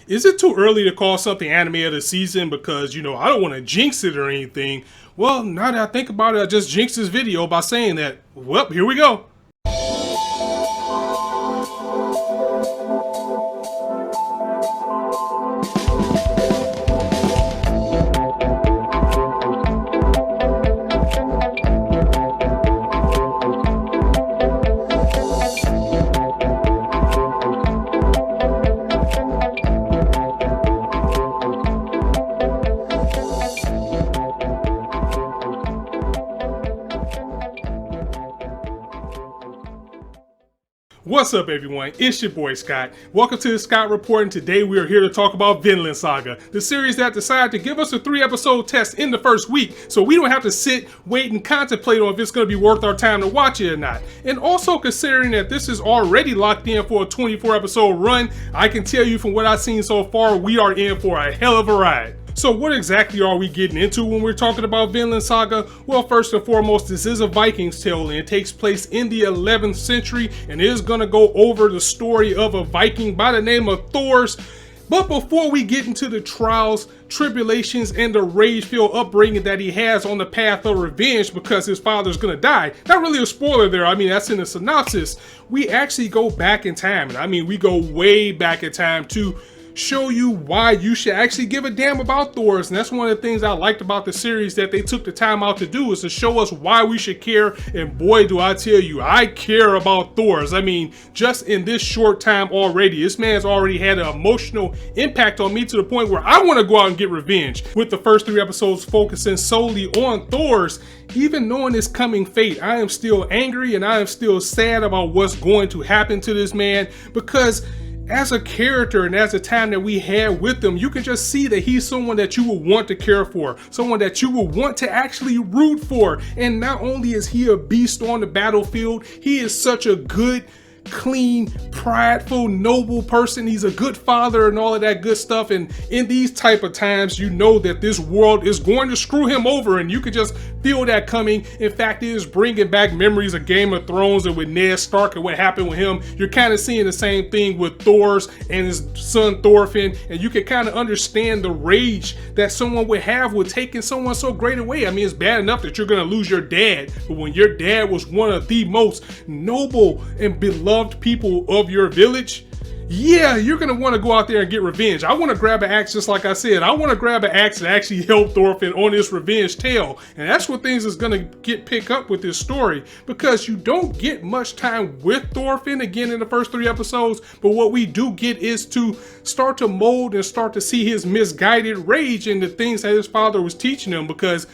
Is it too early to call something anime of the season? Because, I don't want to jinx it or anything. Well, now that I think about it, I just jinxed this video by saying that. Well, here we go. What's up, everyone? It's your boy Scott. Welcome to the Scott Report, and today we are here to talk about Vinland Saga, the series that decided to give us a 3-episode test in the first week, so we don't have to sit, wait, and contemplate on if it's going to be worth our time to watch it or not. And also considering that this is already locked in for a 24-episode run, I can tell you from what I've seen so far, we are in for a hell of a ride. So what exactly are we getting into when we're talking about Vinland Saga? Well, first and foremost, this is a Vikings tale, and it takes place in the 11th century, and it is going to go over the story of a Viking by the name of Thors. But before we get into the trials, tribulations, and the rage-filled upbringing that he has on the path of revenge because his father's gonna die, not really a spoiler there, I mean that's in the synopsis, we actually go back in time, and I mean we go way back in time to show you why you should actually give a damn about Thors. And that's one of the things I liked about the series that they took the time out to do, is to show us why we should care. And boy, do I tell you, I care about Thors. I mean, just in this short time already, this man's already had an emotional impact on me to the point where I want to go out and get revenge. With the first 3 episodes focusing solely on Thors, even knowing his coming fate, I am still angry and I am still sad about what's going to happen to this man, because as a character and as a time that we had with him, you can just see that he's someone that you would want to care for, someone that you would want to actually root for. And not only is he a beast on the battlefield, he is such a good, clean, prideful, noble person. He's a good father and all of that good stuff. And in these type of times, you know that this world is going to screw him over, and you can just feel that coming. In fact, it is bringing back memories of Game of Thrones and with Ned Stark and what happened with him. You're kind of seeing the same thing with Thors and his son Thorfinn, and you can kind of understand the rage that someone would have with taking someone so great away. I mean, it's bad enough that you're going to lose your dad, but when your dad was one of the most noble and beloved people of your village, yeah, you're gonna want to go out there and get revenge. I want to grab an axe, just like I said. I want to grab an axe and actually help Thorfinn on this revenge tale. And that's what things is gonna pick up with this story, because you don't get much time with Thorfinn again in the first 3 episodes, but what we do get is to start to mold and start to see his misguided rage and the things that his father was teaching him. Because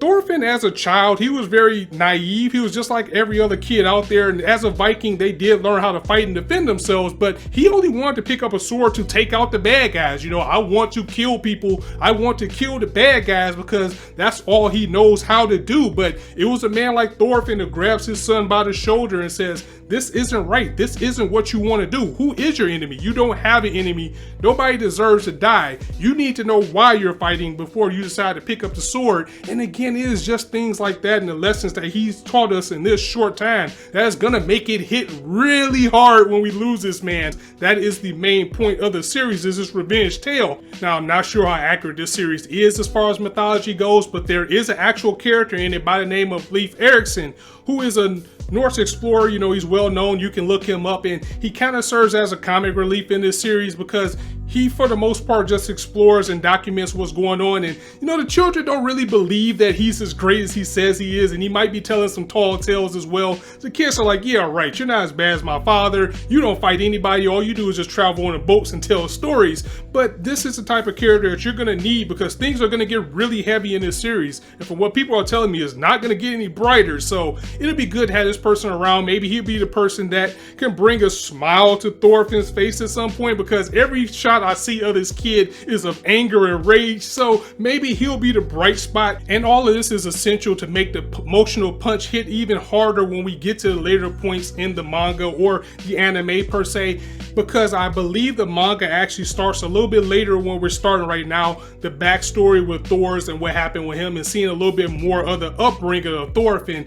Thorfinn, as a child, he was very naive. He was just like every other kid out there. And as a Viking, they did learn how to fight and defend themselves, but he only wanted to pick up a sword to take out the bad guys. You know, I want to kill people. I want to kill the bad guys because that's all he knows how to do. But it was a man like Thorfinn who grabs his son by the shoulder and says, this isn't right. This isn't what you want to do. Who is your enemy? You don't have an enemy. Nobody deserves to die. You need to know why you're fighting before you decide to pick up the sword. And again, it is just things like that and the lessons that he's taught us in this short time that's gonna make it hit really hard when we lose this man. That is the main point of the series, is this revenge tale. Now, I'm not sure how accurate this series is as far as mythology goes, but there is an actual character in it by the name of Leif Erikson, who is a Norse explorer. You know, he's well known. You can look him up, and he kind of serves as a comic relief in this series because he, for the most part, just explores and documents what's going on. And, you know, the children don't really believe that he's as great as he says he is, and he might be telling some tall tales as well. The kids are like, yeah, right, you're not as bad as my father. You don't fight anybody. All you do is just travel on boats and tell stories. But this is the type of character that you're going to need, because things are going to get really heavy in this series. And from what people are telling me, it's not going to get any brighter. So it'll be good to have this person around. Maybe he'll be the person that can bring a smile to Thorfinn's face at some point, because every shot I see of this kid is of anger and rage. So maybe he'll be the bright spot. And all of this is essential to make the emotional punch hit even harder when we get to the later points in the manga or the anime per se, because I believe the manga actually starts a little bit later when we're starting right now, the backstory with Thors and what happened with him, and seeing a little bit more of the upbringing of Thorfinn.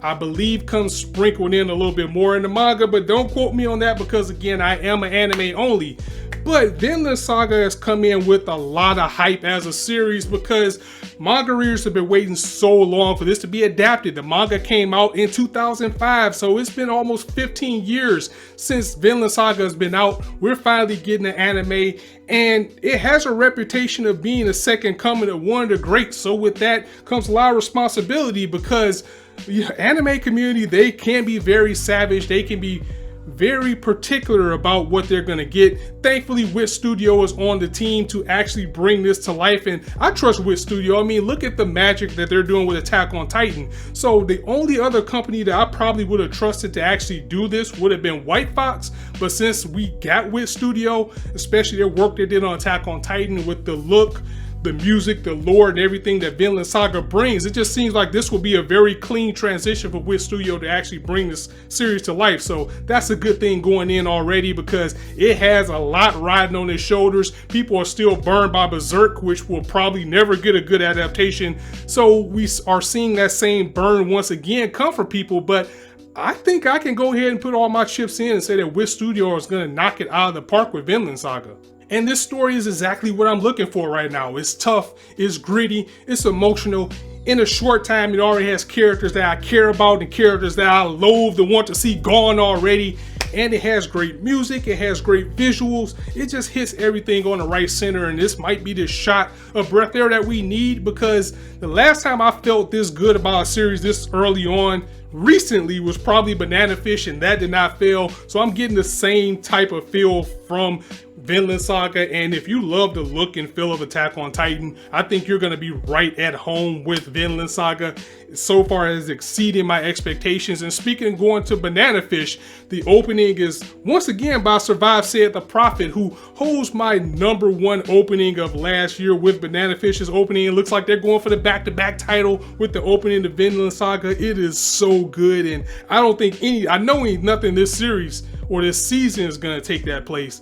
I believe comes sprinkled in a little bit more in the manga, but don't quote me on that because again, I am an anime only. But Vinland Saga has come in with a lot of hype as a series because manga readers have been waiting so long for this to be adapted. The manga came out in 2005, so it's been almost 15 years since Vinland Saga has been out. We're finally getting an anime, and it has a reputation of being a second coming of one of the greats. So with that comes a lot of responsibility because the anime community, they can be very savage. They can be very particular about what they're going to get. Thankfully, Wit Studio is on the team to actually bring this to life, and I trust Wit Studio. I mean, look at the magic that they're doing with Attack on Titan. So the only other company that I probably would have trusted to actually do this would have been White Fox, but since we got Wit Studio, especially their work they did on Attack on Titan with the look, the music, the lore, and everything that Vinland Saga brings, it just seems like this will be a very clean transition for Wit Studio to actually bring this series to life. So that's a good thing going in already because it has a lot riding on its shoulders. People are still burned by Berserk, which will probably never get a good adaptation. So we are seeing that same burn once again come from people, but I think I can go ahead and put all my chips in and say that Wit Studio is going to knock it out of the park with Vinland Saga. And this story is exactly what I'm looking for right now. It's tough, it's gritty, it's emotional. In a short time, it already has characters that I care about and characters that I loathe and want to see gone already. And it has great music, it has great visuals. It just hits everything on the right center, and this might be the shot of breath air that we need because the last time I felt this good about a series this early on recently was probably Banana Fish, and that did not fail. So I'm getting the same type of feel from Vinland Saga, and if you love the look and feel of Attack on Titan, I think you're going to be right at home with Vinland Saga. So far has exceeded my expectations. And speaking of going to Banana Fish, the opening is once again by Survive Said the Prophet, who holds my #1 opening of last year with Banana Fish's opening. It looks like they're going for the back-to-back title with the opening to Vinland Saga. It is so good, and I don't think I know nothing this series or this season is going to take that place.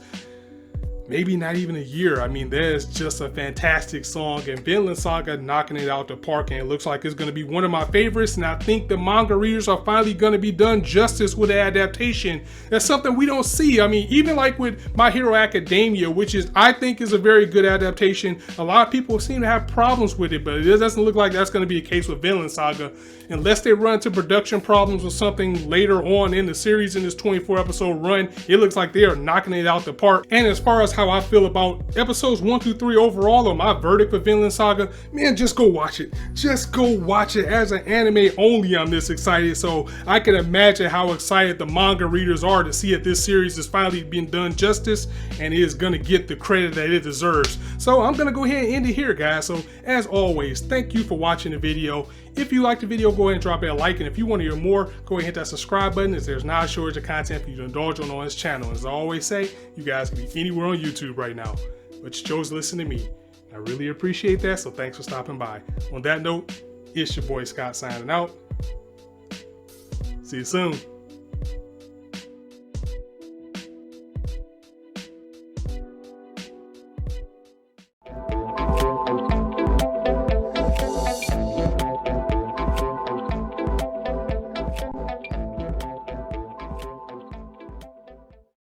Maybe not even a year. I mean, there's just a fantastic song, and Vinland Saga knocking it out the park, and it looks like it's going to be one of my favorites, and I think the manga readers are finally going to be done justice with the adaptation. That's something we don't see. I mean, even like with My Hero Academia, which I think is a very good adaptation, a lot of people seem to have problems with it, but it doesn't look like that's going to be the case with Vinland Saga. Unless they run into production problems or something later on in the series in this 24 episode run, it looks like they are knocking it out the park. And as far as how I feel about episodes 1 through 3 overall, or my verdict for Vinland Saga, man, just go watch it. Just go watch it. As an anime only, I'm this excited, so I can imagine how excited the manga readers are to see that this series is finally being done justice and is going to get the credit that it deserves. So I'm going to go ahead and end it here, guys. So as always, thank you for watching the video. If you liked the video, go ahead and drop it a like, and if you want to hear more, go ahead and hit that subscribe button, as there's not a shortage of content for you to indulge on this channel. As I always say, you guys can be anywhere on YouTube right now, but you chose to listen to me. I really appreciate that, so thanks for stopping by. On that note, it's your boy Scott signing out. See you soon.